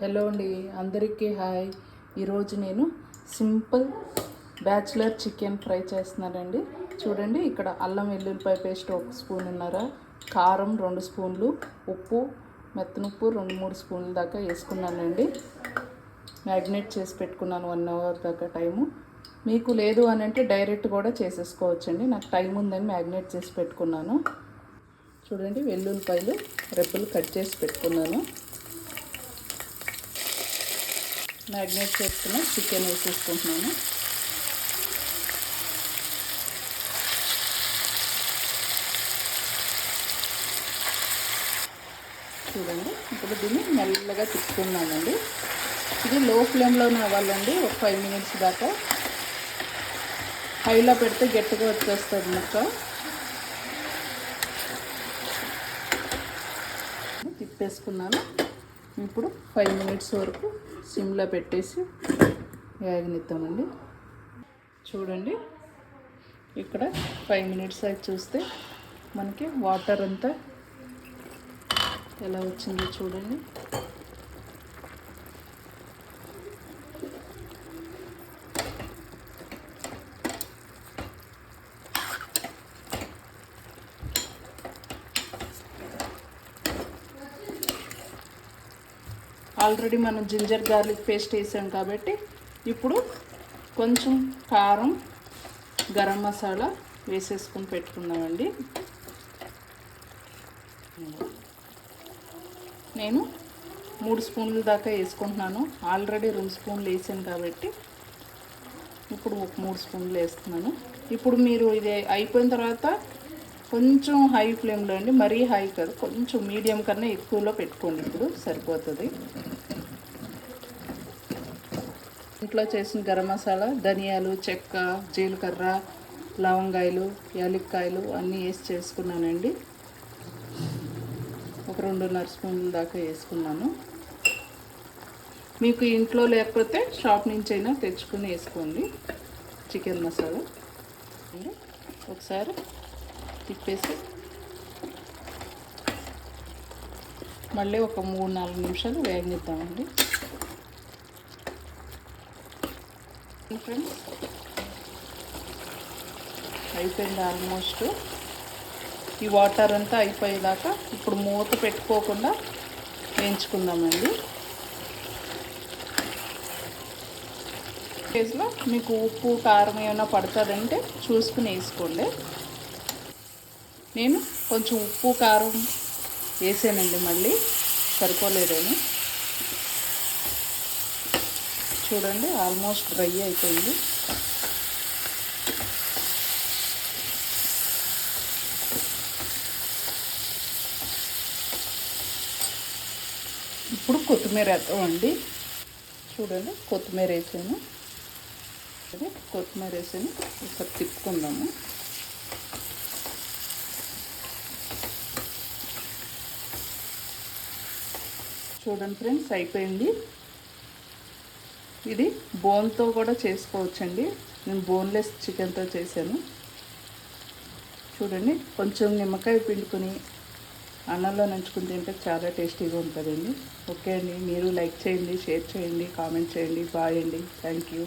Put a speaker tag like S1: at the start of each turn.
S1: Hello అండి, అందరికీ hi. ఈరోజు నేను సింపుల్ బ్యాచిలర్ చికెన్ ఫ్రై చేస్తున్నానండి. చూడండి, ఇక్కడ అల్లం వెల్లుల్లిపాయ పేస్ట్ 1 స్పూన్నర, కారం 2 స్పూన్లు, ఉప్పు మెత్తనుప్పు 2-3 స్పూన్ల దాకా వేసుకున్నానండి. మ్యాగ్నేట్ చేసి పెట్టుకున్నాను 1 అవర్ దాకా టైము. మీకు లేదు అని అంటే డైరెక్ట్ కూడా చేసేసుకోవచ్చండి. నాకు టైం ఉందని మ్యాగ్నేట్ చేసి పెట్టుకున్నాను. చూడండి, వెల్లుల్లిపాయలు రెబ్బలు కట్ చేసి పెట్టుకున్నాను. మ్యాగ్నేట్ చేసుకున్న చికెన్ వేసేసుకుంటున్నాను. చూడండి, ఇప్పుడు దీన్ని మెల్లగా తిప్పుకున్నానండి. ఇది లో ఫ్లేమ్లోనే అవ్వాలండి. ఒక 5 మినిట్స్ దాకా. హైలో పెడితే గట్టిగా వచ్చేస్తుంది ముక్క. తిప్పేసుకున్నాను. ఇప్పుడు 5 మినిట్స్ వరకు సిమ్లో పెట్టేసి వేగనిద్దామండి. చూడండి, ఇక్కడ 5 మినిట్స్ అయితే చూస్తే మనకి వాటర్ అంతా ఎలా వచ్చిందో చూడండి. ఆల్రెడీ మనం జింజర్ గార్లిక్ పేస్ట్ వేసాం కాబట్టి ఇప్పుడు కొంచెం కారం, గరం మసాలా వేసేసుకుని పెట్టుకుందామండి. నేను 3 స్పూన్ల దాకా వేసుకుంటున్నాను. ఆల్రెడీ 2 స్పూన్లు వేసాను కాబట్టి ఇప్పుడు ఒక 3 స్పూన్లు వేస్తున్నాను. ఇప్పుడు మీరు ఇది అయిపోయిన తర్వాత కొంచెం హై ఫ్లేమ్లో అండి, మరీ హై కాదు, కొంచెం మీడియం కన్నా ఎక్కువలో పెట్టుకోండి. ఇప్పుడు సరిపోతుంది. ఇంట్లో చేసిన గరం మసాలా, ధనియాలు, చెక్క, జీలకర్ర, లవంగాయలు, యాలక్కాయలు అన్నీ వేసి చేసుకున్నానండి. ఒక 2.5 స్పూన్ల దాకా వేసుకున్నాను. మీకు ఇంట్లో లేకపోతే షాప్ నుంచి అయినా తెచ్చుకుని వేసుకోండి చికెన్ మసాలా. ఒకసారి తిప్పేసి మళ్ళీ ఒక 3-4 నిమిషాలు వేగనిద్దామండి. ఫ్రెండ్స్, అయిపోయింది ఆల్మోస్ట్. ఈ వాటర్ అంతా అయిపోయేదాకా ఇప్పుడు మూత పెట్టుకోకుండా వేయించుకుందామండి. కేసులో మీకు ఉప్పు కారం ఏమైనా పడుతుందంటే చూసుకుని వేసుకోండి. నేను కొంచెం ఉప్పు కారం వేసానండి, మళ్ళీ సరిపోలేదని. చూడండి, ఆల్మోస్ట్ డ్రై అయిపోయింది. ఇప్పుడు కొత్తిమీర వేద్దామండి. చూడండి, కొత్తిమీర వేసాను. కొత్తిమీర వేసాను, ఒకసారి తిప్పుకుందాము. చూడండి ఫ్రెండ్స్, అయిపోయింది. ఇది బోన్తో కూడా చేసుకోవచ్చండి. నేను బోన్లెస్ చికెన్తో చేశాను. చూడండి, కొంచెం నిమ్మకాయ పిండుకొని అన్నంలో నంచుకుని తింటే చాలా టేస్టీగా ఉంటుందండి. ఓకే అండి, మీరు లైక్ చేయండి, షేర్ చేయండి, కామెంట్ చేయండి. బాయ్ అండి, థ్యాంక్ యూ.